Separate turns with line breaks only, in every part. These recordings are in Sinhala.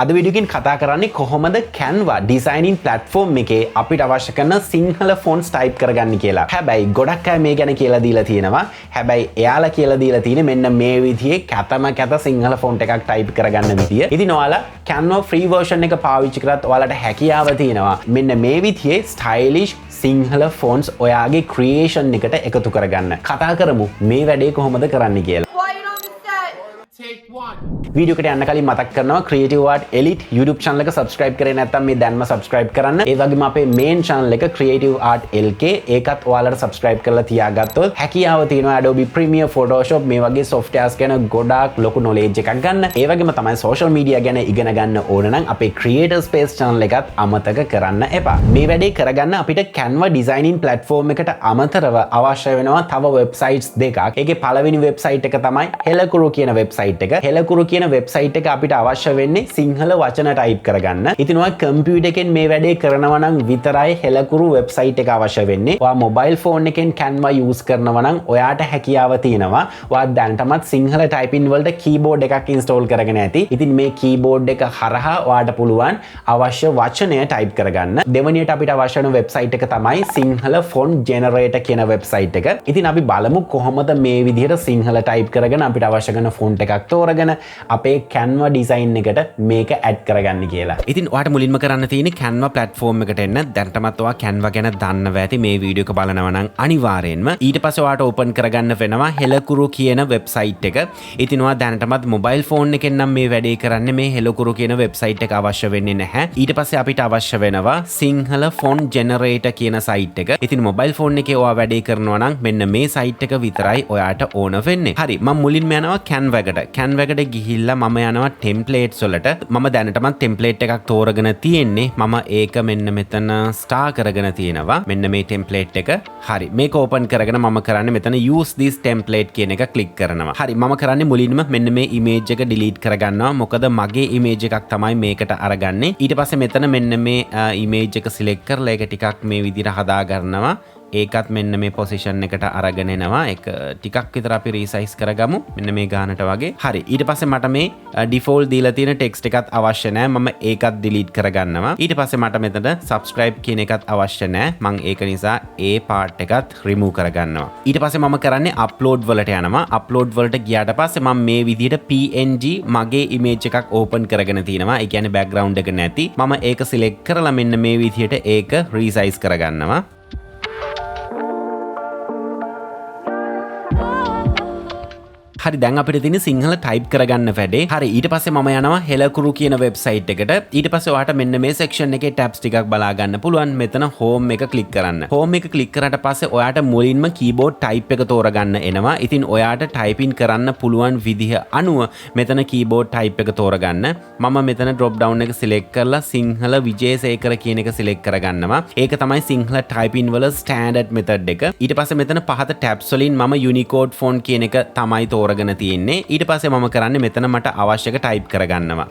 අද වීඩියෝ එකෙන් කතා කරන්නේ කොහොමද Canva designing platform එකේ අපිට අවශ්‍ය කරන සිංහල fonts type කරගන්න කියලා. හැබැයි ගොඩක් අය මේ ගැන කියලා දීලා තියෙනවා. හැබැයි එයාලා කියලා දීලා තියෙන්නේ මෙන්න මේ විදිහේ කැත සිංහල font එකක් type කරගන්න විදිය. ඉතින් ඔයාලා Canva free version එක පාවිච්චි කරත් ඔයාලට හැකියාව තියෙනවා මෙන්න මේ විදිහේ stylish සිංහල fonts ඔයාගේ creation එකට එකතු කරගන්න. කතා කරමු මේ වැඩේ කොහොමද කරන්න කියලා. वीडियो के යන්න කලින් මතක් කරනවා Creative Art Elite YouTube channel එක subscribe කරේ නැත්නම් මේ දැන්ම subscribe කරන්න. ඒ වගේම අපේ main channel එක Creative Art LK ඒකත් ඔයාලට subscribe කරලා තියාගත්තොත් හැකියාව තියෙනවා Adobe Premiere Photoshop මේ වගේ softwares ගැන ගොඩාක් ලොකු knowledge එකක් ගන්න. ඒ වගේම තමයි social media ගැන ඉගෙන ගන්න ඕන නම් අපේ Creator Space channel එකත් අමතක කරන්න එපා. මේ වැඩේ කරගන්න අපිට Canva designing platform එකට අමතරව අවශ්‍ය වෙනවා තව websites දෙකක්. ඒකේ පළවෙනි website එක තමයි Helakuru කියන website එක. Helakuru කියන වෙබ්සයිට් එක අපිට අවශ්‍ය වෙන්නේ සිංහල වචන ටයිප් කරගන්න. ඉතින් ඔයා කම්පියුටර් එකෙන් මේ වැඩේ කරනවා නම් විතරයි Helakuru වෙබ්සයිට් එක අවශ්‍ය වෙන්නේ. ඔයා මොබයිල් ෆෝන් එකෙන් Canva use කරනවා නම් ඔයාට හැකියාව තියෙනවා. ඔයා දැනටමත් සිංහල ටයිපින් වලට කීබෝඩ් එකක් install කරගෙන ඇති. ඉතින් මේ කීබෝඩ් එක හරහා ඔයාට පුළුවන් අවශ්‍ය වචනය ටයිප් කරගන්න. දෙවෙනියට අපිට අවශ්‍ය වෙන වෙබ්සයිට් එක තමයි සිංහල font generator කියන වෙබ්සයිට් එක. ඉතින් අපි බලමු කොහොමද මේ විදිහට සිංහල ටයිප් කරගෙන අපිට අවශ්‍ය කරන font එකක් තෝරගෙන අපේ Canva design එකට මේක add කරගන්න කියලා. ඉතින් ඔයාට මුලින්ම කරන්න තියෙන්නේ Canva platform එකට එන්න. දැනටමත් ඔයා Canva ගැන දන්නවා ඇති මේ වීඩියෝ එක බලනවා නම් අනිවාර්යෙන්ම. ඊට පස්සේ ඔයාට open කරගන්න වෙනවා Helakuru කියන website එක. ඉතින් ඔයා දැනටමත් mobile phone එකෙන් නම් මේ වැඩේ කරන්නේ මේ Helakuru කියන website එක අවශ්‍ය වෙන්නේ නැහැ. ඊට පස්සේ අපිට අවශ්‍ය වෙනවා සිංහල font generator කියන site එක. ඉතින් mobile phone එකේ ඔයා වැඩේ කරනවා නම් මෙන්න මේ site එක විතරයි ඔයාට ඕන වෙන්නේ. හරි මම මුලින්ම යනවා Canva එකට. Canva එකට ගිහිල්ලා මම යනවා templates වලට. මම දැනටමත් template එකක් තෝරගෙන තියෙන්නේ. මම ඒක මෙන්න මෙතන star කරගෙන තියෙනවා. මෙන්න මේ template එක. හරි මේක open කරගෙන මම කරන්නේ මෙතන use this template කියන එක click කරනවා. හරි මම කරන්නේ මුලින්ම මෙන්න මේ image එක delete කරගන්නවා. මොකද මගේ image එකක් තමයි මේකට අරගන්නේ. ඊට පස්සේ මෙතන මෙන්න මේ image එක select කරලා ඒක ටිකක් මේ විදිහට හදා ගන්නවා. ඒකත් මෙන්න මේ පොසිෂන් එකට අරගෙන එනවා. ඒක ටිකක් විතර අපි රීසයිස් කරගමු. මෙන්න මේ ගානට වගේ. හරි. ඊට පස්සේ මට මේ ඩිෆෝල්ට් දීලා තියෙන ටෙක්ස්ට් එකත් අවශ්‍ය නැහැ. මම ඒකත් delete කරගන්නවා. ඊට පස්සේ මට මෙතන subscribe කියන එකත් අවශ්‍ය නැහැ. මම ඒක නිසා ඒ part එකත් remove කරගන්නවා. ඊට පස්සේ මම කරන්නේ upload වලට යනවා. upload වලට ගියාට පස්සේ මම මේ විදිහට PNG මගේ image එකක් open කරගෙන තියෙනවා. ඒ කියන්නේ background එක නැති. මම ඒක select කරලා මෙන්න මේ විදිහට ඒක resize කරගන්නවා. හරි දැන් අපිට තියෙන සිංහල ටයිප් කරගන්න වැඩේ. හරි ඊට පස්සේ මම යනවා Helakuru කියන වෙබ්සයිට් එකට. ඊට පස්සේ ඔයාට මෙන්න මේ section එකේ tabs ටිකක් බලා ගන්න පුළුවන්. මෙතන home එක click කරන්න. home එක click කරාට පස්සේ ඔයාට මුලින්ම keyboard type එක තෝරගන්න එනවා. ඉතින් ඔයාට typing කරන්න පුළුවන් විදිහ අනුව මෙතන keyboard type එක තෝරගන්න. මම මෙතන drop down එක select කරලා සිංහල විජේසේකර කියන එක select කරගන්නවා. ඒක තමයි සිංහල typing වල standard method එක. ඊට පස්සේ මෙතන පහත tabs වලින් මම Unicode font කියන එක තමයි තෝරගන්නේ. තියෙන්නේ. ඊට පස්සේ මම කරන්නේ මෙතන මට අවශ්‍යක ටයිප් කරගන්නවා.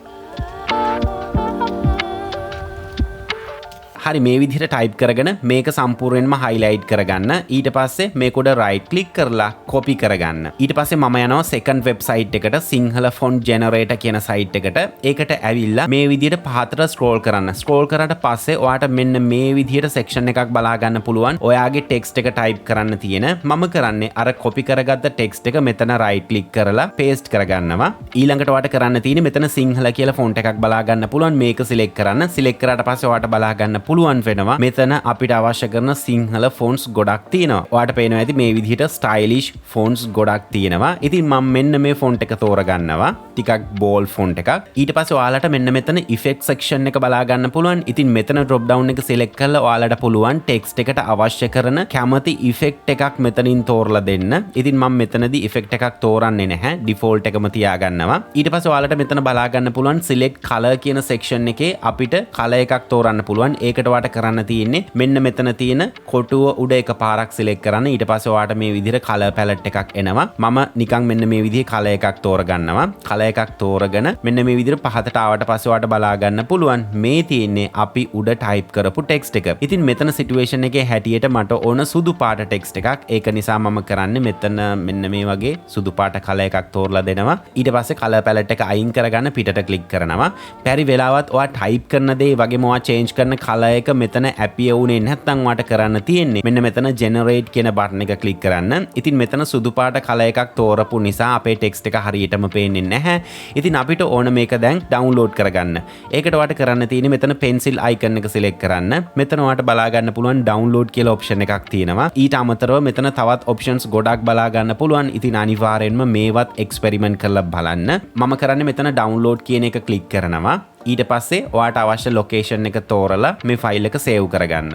හරි මේ විදිහට ටයිප් කරගෙන මේක සම්පූර්ණයෙන්ම highlight කරගන්න. ඊට පස්සේ මේක උඩ right click කරලා copy කරගන්න. ඊට පස්සේ මම යනවා second website එකට සිංහල font generator කියන site එකට. ඒකට ඇවිල්ලා මේ විදිහට පහතට scroll කරන්න. scroll කරාට පස්සේ ඔයාට මෙන්න මේ විදිහට section එකක් බලා ගන්න පුළුවන්. ඔයාගේ text එක type කරන්න තියෙන. මම කරන්නේ අර copy කරගත්ත text එක මෙතන right click කරලා paste කරගන්නවා. ඊළඟට ඔයාට කරන්න තියෙන්නේ මෙතන සිංහල කියලා font එකක් බලා ගන්න පුළුවන්. මේක select කරන්න. select කරාට පස්සේ ඔයාට බලා ගන්න පුළුවන් වෙනවා මෙතන අපිට අවශ්‍ය කරන සිංහල fonts ගොඩක් තියෙනවා. ඔයාට පේනවා ඇති මේ විදිහට stylish fonts ගොඩක් තියෙනවා. ඉතින් මම මෙන්න මේ font එක තෝරගන්නවා. ටිකක් bold font එකක්. ඊට පස්සේ ඔයාලට මෙන්න මෙතන effect section එක බලා ගන්න පුළුවන්. ඉතින් මෙතන drop down එක select කරලා ඔයාලට පුළුවන් text එකට අවශ්‍ය කරන කැමති effect එකක් මෙතනින් තෝරලා දෙන්න. ඉතින් මම මෙතනදී effect එකක් තෝරන්නේ නැහැ. default එකම තියාගන්නවා. ඊට පස්සේ ඔයාලට මෙතන බලා ගන්න පුළුවන් select color කියන section එකේ අපිට color එකක් තෝරන්න පුළුවන්. ඒකට ඒකට ඔයාට කරන්න තියෙන්නේ මෙන්න මෙතන තියෙන කොටුව උඩ එකපාරක් සිලෙක්ට් කරන්න. ඊට පස්සේ ඔයාට මේ විදිහට කලර් පැලට් එකක් එනවා. මම නිකන් මෙන්න මේ විදිහේ කලර් එකක් තෝරගන්නවා. කලර් එකක් තෝරගෙන මෙන්න මේ විදිහට පහතට ආවට පස්සේ ඔයාට බලා ගන්න පුළුවන් මේ තියෙන්නේ අපි උඩ ටයිප් කරපු ටෙක්ස්ට් එක. ඉතින් මෙතන සිටුේෂන් එකේ හැටියට මට ඕන සුදු පාට ටෙක්ස්ට් එකක්. ඒක නිසා මම කරන්නේ මෙතන මෙන්න මේ වගේ සුදු පාට කලර් එකක් තෝරලා දෙනවා. ඊට පස්සේ කලර් පැලට් එක අයින් කරගන්න පිටට ක්ලික් කරනවා. පරි වෙලාවත් ඔයා ටයිප් කරන දේ වගේම ඔයා චේන්ජ් කරන කලර් එක මෙතන ඇපියර් වුණේ නැත්නම් ඔයාට කරන්න තියෙන්නේ මෙන්න මෙතන ජෙනරේට් කියන බටන් එක ක්ලික් කරන්න. ඉතින් මෙතන සුදු පාට කලර් එකක් තෝරපු නිසා අපේ ටෙක්ස්ට් එක හරියටම පේන්නේ නැහැ. ඉතින් අපිට ඕන මේක දැන් ඩවුන්ලෝඩ් කරගන්න. ඒකට ඔයාට කරන්න තියෙන්නේ මෙතන පෙන්සිල් අයිකන් එක සිලෙක්ට් කරන්න. මෙතන ඔයාට බලා ගන්න පුළුවන් ඩවුන්ලෝඩ් කියලා ඔප්ෂන් එකක් තියෙනවා. ඊට අමතරව මෙතන තවත් ඔප්ෂන්ස් ගොඩක් බලා ගන්න පුළුවන්. ඉතින් අනිවාර්යෙන්ම මේවත් එක්ස්පෙරිමන්ට් කරලා බලන්න. මම කරන්නේ මෙතන ඩවුන්ලෝඩ් කියන එක ක්ලික් කරනවා. ඊට පස්සේ ඔයාට අවශ්‍ය ලොකේෂන් එක තෝරලා මේ ෆයිල් එක සේව් කරගන්න.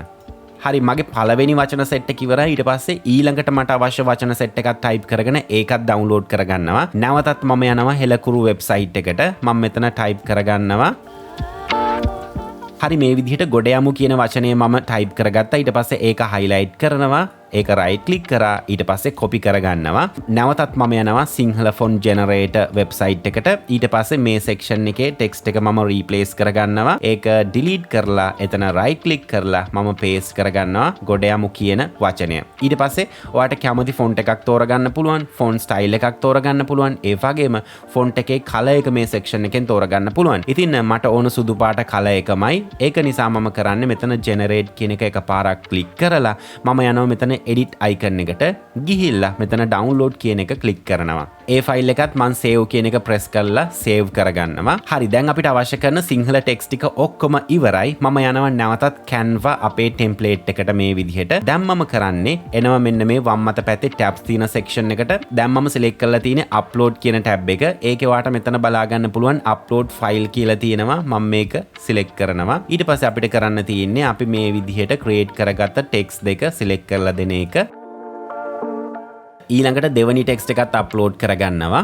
හරි මගේ පළවෙනි වචන සෙට් එක ඉවරයි. ඊට පස්සේ ඊළඟට මට අවශ්‍ය වචන සෙට් එකක් ටයිප් කරගෙන ඒකත් ඩවුන්ලෝඩ් කරගන්නවා. නැවතත් මම යනවා හෙලකුරු වෙබ්සයිට් එකට. මම මෙතන ටයිප් කරගන්නවා. හරි මේ විදිහට ගොඩ යමු කියන වචනය මම ටයිප් කරගත්තා. ඊට පස්සේ ඒක හයිලයිට් කරනවා. ඒක රයිට් ක්ලික් කරා. ඊට පස්සේ කොපි කරගන්නවා. නැවතත් මම යනවා සිංහල ෆොන්ට් ජෙනරේටර් වෙබ්සයිට් එකට. ඊට පස්සේ මේ සෙක්ෂන් එකේ ටෙක්ස්ට් එක මම රීප්ලේස් කරගන්නවා. ඒක ඩිලීට් කරලා එතන රයිට් ක්ලික් කරලා මම පේස්ට් කරගන්නවා ගොඩ යමු කියන වචනය. ඊට පස්සේ ඔයාට කැමති ෆොන්ට් එකක් තෝරගන්න පුළුවන්. ෆොන්ට් ස්ටයිල් එකක් තෝරගන්න පුළුවන්. ඒ වගේම ෆොන්ට් එකේ කලර් එක මේ සෙක්ෂන් එකෙන් තෝරගන්න පුළුවන්. ඉතින් මට ඕන සුදු පාට කලර් එකමයි. ඒක නිසා මම කරන්නේ මෙතන ජෙනරේට් කියන එක එකපාරක් ක්ලික් කරලා මම යනවා මෙතන edit icon එකට ගිහිල්ලා මෙතන download කියන එක ක්ලික් කරනවා. ඒ ෆයිල් එකත් මම save කියන එක press කරලා save කරගන්නවා. හරි දැන් අපිට අවශ්‍ය කරන සිංහල ටෙක්ස්ට් ටික ඔක්කොම ඉවරයි. මම යනවා නැවතත් Canva අපේ template එකට මේ විදිහට. දැන් මම කරන්නේ එනවා මෙන්න මේ වම් අත පැත්තේ tabs තියෙන section එකට. දැන් මම select කරලා තියෙන්නේ upload කියන tab එක. ඒකේ ඔයාට මෙතන බලා ගන්න පුළුවන් upload file කියලා තියෙනවා. මම මේක select කරනවා. ඊට පස්සේ අපිට කරන්න තියෙන්නේ අපි මේ විදිහට create කරගත්ත text දෙක select කරලා දෙන එක. ඊළඟට දෙවනි ටෙක්ස්ට් එකත් අප්ලෝඩ් කරගන්නවා.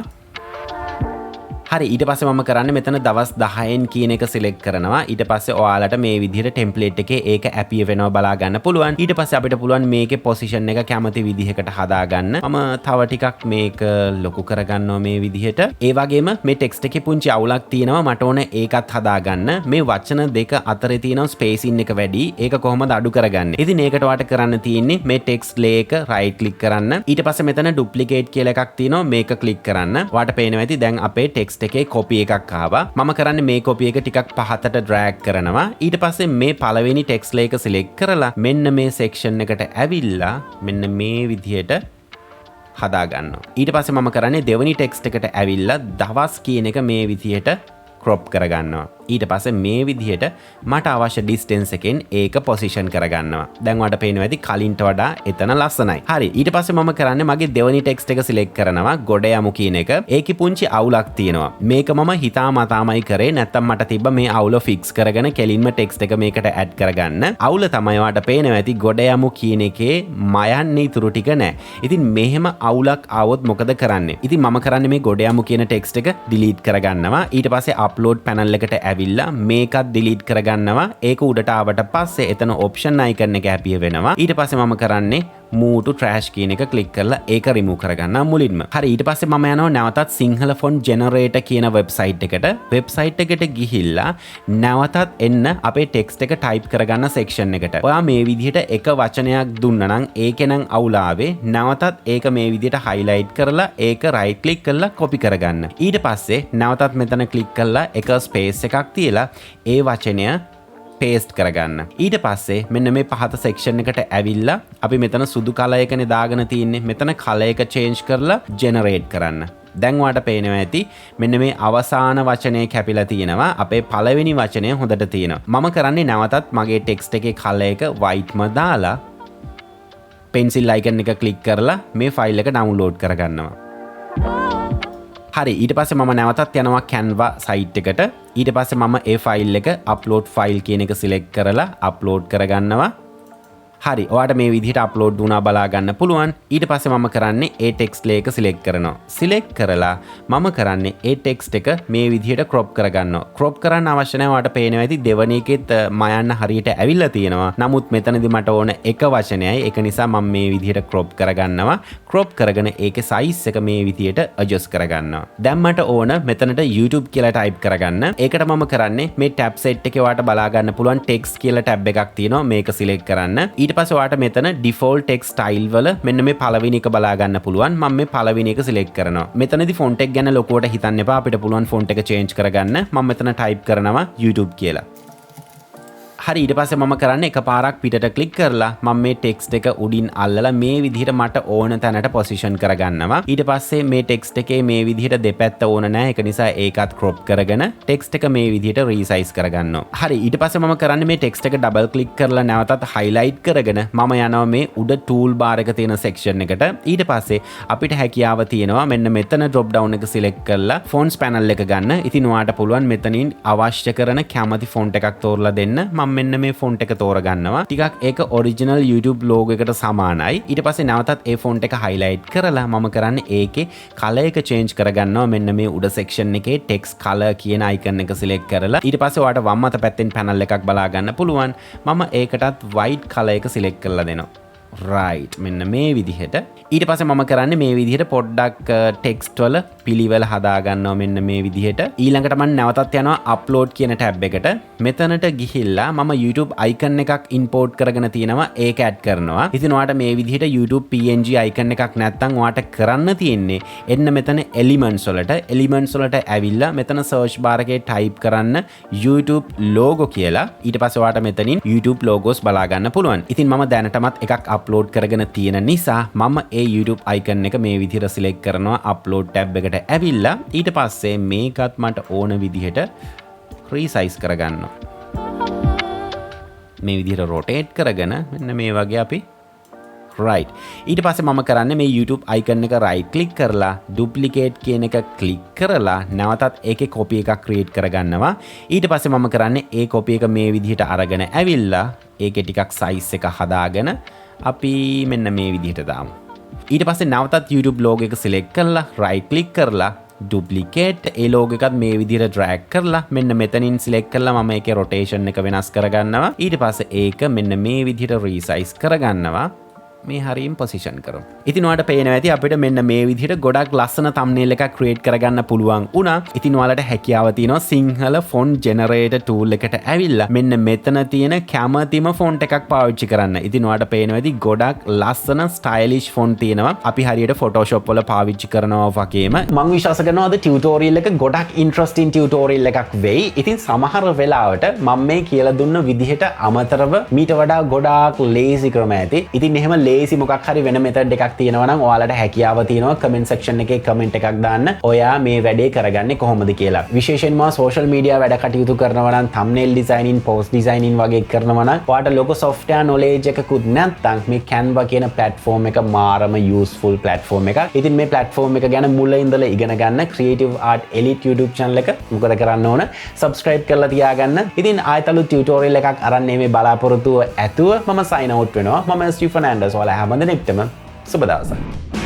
හරි ඊට පස්සේ මම කරන්නේ මෙතන දවස් 10න් කියන එක සිලෙක්ට් කරනවා. ඊට පස්සේ ඔයාලට මේ විදිහට ටෙම්ප්ලේට් එකේ ඒක ඇපිය වෙනවා බලා ගන්න පුළුවන්. ඊට පස්සේ අපිට පුළුවන් මේකේ පොසිෂන් එක කැමති විදිහකට හදාගන්න. මම තව ටිකක් මේක ලොකු කරගන්නවා මේ විදිහට. ඒ වගේම මේ ටෙක්ස්ට් එකේ පුංචි අවුලක් තියෙනවා. මට ඕන ඒකත් හදාගන්න. මේ වචන දෙක අතරේ තියෙන ස්පේසින් එක වැඩි. ඒක කොහොමද අඩු කරගන්නේ? ඉතින් ඒකට ඔයාට කරන්න තියෙන්නේ මේ ටෙක්ස්ට් ලේ එක රයිට් ක්ලික් කරන්න. ඊට පස්සේ මෙතන ඩුප්ලිකේට් කියලා එකක් තියෙනවා. මේක ක්ලික් කරන්න. ඔයාට පේනවා ඇති දැන් අපේ ටෙක්ස්ට් එකේ කොපි එකක් ආවා. මම කරන්නේ මේ කොපි එක ටිකක් පහතට ඩ්‍රැග් කරනවා. ඊට පස්සේ මේ පළවෙනි ටෙක්ස්ට් ලේක සිලෙක්ට් කරලා මෙන්න මේ සෙක්ෂන් එකට ඇවිල්ලා මෙන්න මේ විදිහට හදා ගන්නවා. ඊට පස්සේ මම කරන්නේ දෙවෙනි ටෙක්ස්ට් එකට ඇවිල්ලා දවස් කියන එක මේ විදිහට ක්‍රොප් කරගන්නවා. ඊට පස්සේ මේ විදිහට මට අවශ්‍ය ඩිස්ටන්ස් එකෙන් ඒක පොසිෂන් කරගන්නවා. දැන් ඔයාලට පේනවා ඇති කලින්ට වඩා එතන ලස්සනයි. හරි ඊට පස්සේ මම කරන්නේ මගේ දෙවෙනි ටෙක්ස්ට් එක සිලෙක්ට් කරනවා ගොඩ යමු කියන එක. ඒකේ පුංචි අවුලක් තියෙනවා. මේක මම හිතාමතාමයි කරේ නැත්තම් මට තිබ්බ මේ අවුල ෆික්ස් කරගෙන කෙලින්ම ටෙක්ස්ට් එක මේකට ඇඩ් කරගන්න. අවුල තමයි ඔයාලට පේනවා ඇති ගොඩ යමු කියන එකේ මයන්නේ ඉතුරු ටික නැහැ. ඉතින් මෙහෙම අවුලක් ආවොත් මොකද කරන්නේ? ඉතින් මම කරන්නේ මේ ගොඩ යමු කියන ටෙක්ස්ට් එක ඩිලීට් කරගන්නවා. ඊට පස්සේ අප්ලෝඩ් පැනල් එකට ඇවිල්ලා මේකත් ඩිලීට් කරගන්නවා. ඒක උඩට ආවට පස්සේ එතන ඔප්ෂන් අයිකන් එක හැපිය වෙනවා. ඊට පස්සේ මම කරන්නේ move to trash කියන එක ක්ලික් කරලා ඒක remove කරගන්නවා මුලින්ම. හරි ඊට පස්සේ මම යනවා නැවතත් සිංහල ෆොන්ට් ජෙනරේටර් කියන වෙබ්සයිට් එකට. වෙබ්සයිට් එකට ගිහිල්ලා නැවතත් එන්න අපේ ටෙක්ස්ට් එක ටයිප් කරගන්න සෙක්ෂන් එකට. ඔයා මේ විදිහට එක වචනයක් දුන්නා නම් ඒකේ නම් අවුල ආවේ. නැවතත් ඒක මේ විදිහට highlight කරලා ඒක right click කරලා copy කරගන්න. ඊට පස්සේ නැවතත් මෙතන click කරලා එක space එකක් තියලා ඒ වචනය paste කරගන්න. ඊට පස්සේ මෙන්න මේ පහත section එකට ඇවිල්ලා අපි මෙතන සුදු කලර් එකනේ දාගෙන තින්නේ. මෙතන කලර් එක change කරලා generate කරන්න. දැන් ඔයාලට පේනවා ඇති මෙන්න මේ අවසාන වචනේ කැපිලා තියෙනවා. අපේ පළවෙනි වචනය හොඳට තියෙනවා. මම කරන්නේ නැවතත් මගේ text එකේ කලර් එක whiteම දාලා pencil icon එක click කරලා මේ file එක download කරගන්නවා. හරි ඊට පස්සේ මම නැවතත් යනවා Canva site එකට. ඊට පස්සේ මම ඒ ෆයිල් එක upload file කියන එක select කරලා upload කරගන්නවා. හරි ඔයාට මේ විදිහට අප්ලෝඩ් වුණා බලා ගන්න පුළුවන්. ඊට පස්සේ මම කරන්නේ ඒ ටෙක්ස්ට් ලේක සිලෙක්ට් කරනවා. සිලෙක්ට් කරලා මම කරන්නේ ඒ ටෙක්ස්ට් එක මේ විදිහට ක්‍රොප් කරගන්නවා. ක්‍රොප් කරන්න අවශ්‍ය නැහැ. ඔයාට පේනවා ඇති දෙවන එකෙත් මයන්න හරියට ඇවිල්ලා තියෙනවා. නමුත් මෙතනදී මට ඕන එක වචනයයි. ඒක නිසා මම මේ විදිහට ක්‍රොප් කරගන්නවා. ක්‍රොප් කරගෙන ඒකේ සයිස් එක මේ විදිහට ඇඩ්ජස්ට් කරගන්නවා. දැන් මට ඕන මෙතනට YouTube කියලා ටයිප් කරගන්න. ඒකට මම කරන්නේ මේ ටැබ් සෙට් එකේ ඔයාට බලා ගන්න පුළුවන් ටෙක්ස්ට් කියලා ටැබ් එකක් තියෙනවා. මේක සිලෙක්ට් කරන්න. ඊට පස්සේ ඔයාට මෙතන default text style වල මෙන්න මේ පළවෙනි එක බලා ගන්න පුළුවන්. මම මේ පළවෙනි එක සිලෙක්ට් කරනවා. මෙතනදී font එක ගැන ලොකුවට හිතන්න එපා. අපිට පුළුවන් font එක change කරගන්න. මම මෙතන type කරනවා YouTube කියලා. හරි ඊට පස්සේ මම කරන්නේ එකපාරක් පිටට ක්ලික් කරලා මම මේ ටෙක්ස්ට් එක උඩින් අල්ලලා මේ විදිහට මට ඕන තැනට පොසිෂන් කරගන්නවා. ඊට පස්සේ මේ ටෙක්ස්ට් එකේ මේ විදිහට දෙපැත්ත ඕන නැහැ. ඒක නිසා ඒකත් crop කරගෙන ටෙක්ස්ට් එක මේ විදිහට resize කරගන්නවා. හරි ඊට පස්සේ මම කරන්නේ මේ ටෙක්ස්ට් එක ඩබල් ක්ලික් කරලා නැවතත් highlight කරගෙන මම යනවා මේ උඩ tool bar එක තියෙන section එකට. ඊට පස්සේ අපිට හැකියාව තියෙනවා මෙන්න මෙතන drop down එක select කරලා fonts panel එක ගන්න. ඉතින් ඔයාට පුළුවන් මෙතනින් අවශ්‍ය කරන කැමති font එකක් තෝරලා දෙන්න. මම මෙන්න මේ font එක තෝරගන්නවා. ටිකක් ඒක original YouTube logo එකට සමානයි. ඊට පස්සේ නැවතත් ඒ font එක highlight කරලා මම කරන්නේ ඒකේ color එක change කරගන්නවා. මෙන්න මේ උඩ section එකේ text color කියන icon එක select කරලා ඊට පස්සේ ඔයාලට වම් අත පැත්තෙන් panel එකක් බලා ගන්න පුළුවන්. මම ඒකටත් white color එක select කරලා දෙනවා. right මෙන්න මේ විදිහට. ඊට පස්සේ මම කරන්නේ මේ විදිහට පොඩ්ඩක් ටෙක්ස්ට් වල පිළිවෙල හදා ගන්නවා මෙන්න මේ විදිහට. ඊළඟට මම නැවතත් යනවා අප්ලෝඩ් කියන ටැබ් එකට. මෙතනට ගිහිල්ලා මම YouTube icon එකක් import කරගෙන තියෙනවා. ඒක add කරනවා. ඉතින් ඔයාට මේ විදිහට YouTube PNG icon එකක් නැත්නම් ඔයාට කරන්න තියෙන්නේ එන්න මෙතන elements වලට. elements වලට ඇවිල්ලා මෙතන search bar එකේ type කරන්න YouTube logo කියලා. ඊට පස්සේ ඔයාට මෙතනින් YouTube logos බලා ගන්න පුළුවන්. ඉතින් මම දැනටමත් එකක් අප්ලෝඩ් කරගෙන තියෙන නිසා මම ඒ YouTube icon එක මේ විදිහට select කරනවා upload tab එකට ඇවිල්ලා ඊට පස්සේ මේකත් මට ඕන විදිහට resize කරගන්නවා. මේ විදිහට rotate කරගෙන මෙන්න මේ වගේ අපි right. ඊට පස්සේ මම කරන්නේ මේ YouTube icon එක right click කරලා duplicate කියන එක click කරලා නැවතත් ඒකේ copy එකක් create කරගන්නවා. ඊට පස්සේ මම කරන්නේ ඒ copy එක මේ විදිහට අරගෙන ඇවිල්ලා ඒකේ ටිකක් size එක හදාගෙන අපි මෙන්න මේ විදිහට දාමු. ඊට පස්සේ නැවතත් YouTube logo එක select කරලා right click කරලා duplicate ඒ logo එකත් මේ විදිහට drag කරලා මෙන්න මෙතනින් select කරලා මම ඒකේ rotation එක වෙනස් කරගන්නවා. ඊට පස්සේ ඒක මෙන්න මේ විදිහට resize කරගන්නවා. මේ හරියම පොසිෂන් කරමු. ඉතින් ඔයාලට පේනවා ඇති අපිට මෙන්න මේ විදිහට ගොඩක් ලස්සන thumbnail එකක් create කරගන්න පුළුවන් වුණා. ඉතින් ඔයාලට හැකියාව තියෙනවා සිංහල font generator tool එකට ඇවිල්ලා මෙන්න මෙතන තියෙන කැමතිම font එකක් පාවිච්චි කරන්න. ඉතින් ඔයාලට පේනවා ඇති ගොඩක් ලස්සන stylish font තියෙනවා. අපි හරියට Photoshop වල පාවිච්චි කරනවා වගේම මම විශ්වාස කරනවා අද tutorial එක ගොඩක් interesting tutorial එකක් වෙයි. ඉතින් සමහර වෙලාවට මම මේ කියලා දුන්න විදිහට අමතරව මීට වඩා ගොඩාක් lazy ක්‍රම ඇති. ඉතින් එහෙම lazy මොකක් හරි වෙන method එකක් තියෙනවා නම් ඔයාලට හැකියාව තියෙනවා comment section එකේ comment එකක් දාන්න. ඔයා මේ වැඩේ කරගන්නේ කොහොමද කියලා. විශේෂයෙන්ම social media වැඩ කටයුතු කරනවා නම් thumbnail designing, post designing වගේ කරනවා නම් ඔයාට ලොකු software knowledge එකකුත් නැත්නම් මේ Canva කියන platform එක මාරම useful platform එකක්. ඉතින් මේ platform එක ගැන මුල ඉඳලා ඉගෙන ගන්න Creative Art Elite YouTube channel එක මොකද කරන්න ඕන? subscribe කරලා තියාගන්න. ඉතින් ආයතලු tutorial එකක් අරන් මේ බලාපොරොත්තුව ඇතුව මම sign out වෙනවා. මම ස්ටීෆන් ඇන්ඩර්ස්. ඔයාලා හැමදෙනෙක්ටම සුබ දවසක්.